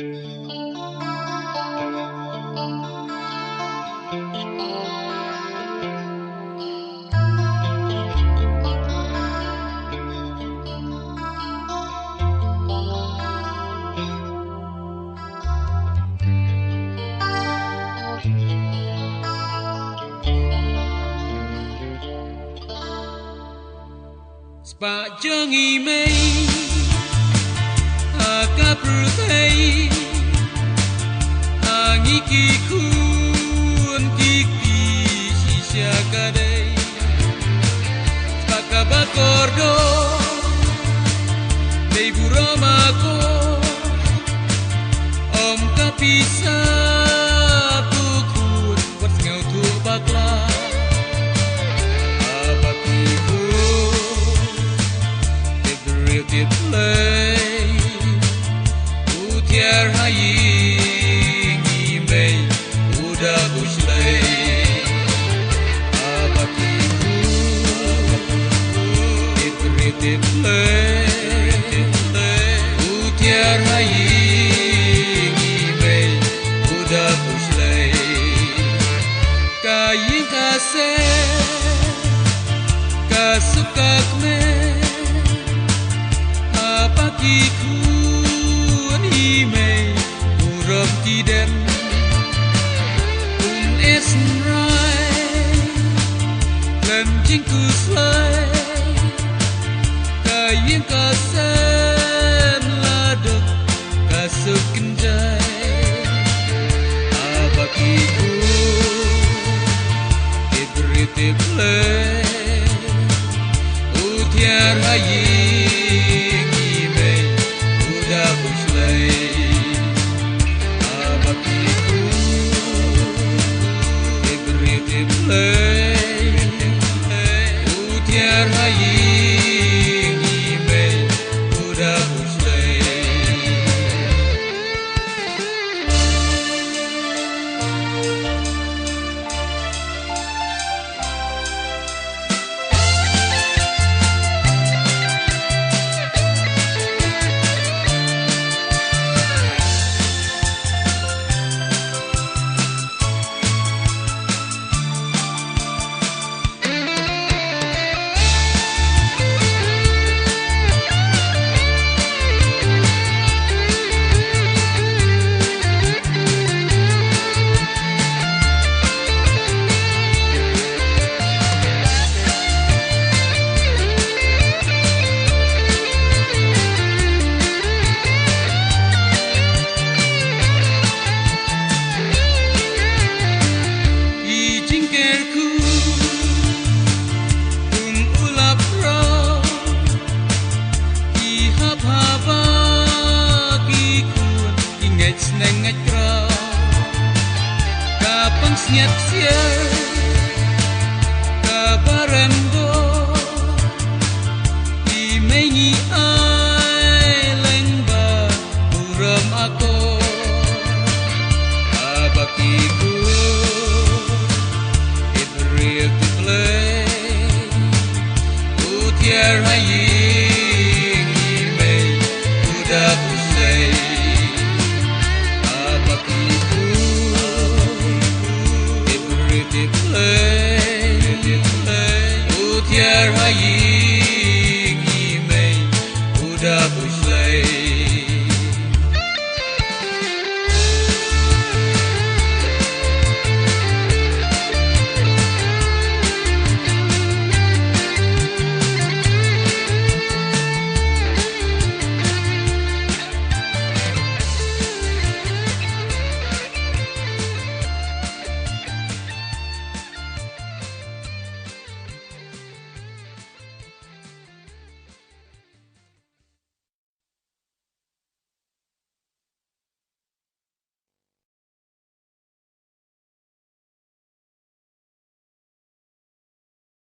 Spak jengi mei akap rutai angi kikun kiki sisya kadai spak kabakordo dei buramako om kapisa pukun buat ngau tu bakla Di play utiar haying imei udah buslay abakiku di play utiar haying imei udah buslay kayin kase kasukak me Kikun imei urap kiden esen rai lenjing kuslai kayin kasen laduk kasuk kenjai abakiku diberi tiplai utiar haying utiar haying imei udah buslay Nengat kau kapang senyap sia kabaran go imengi ai lengba buram aku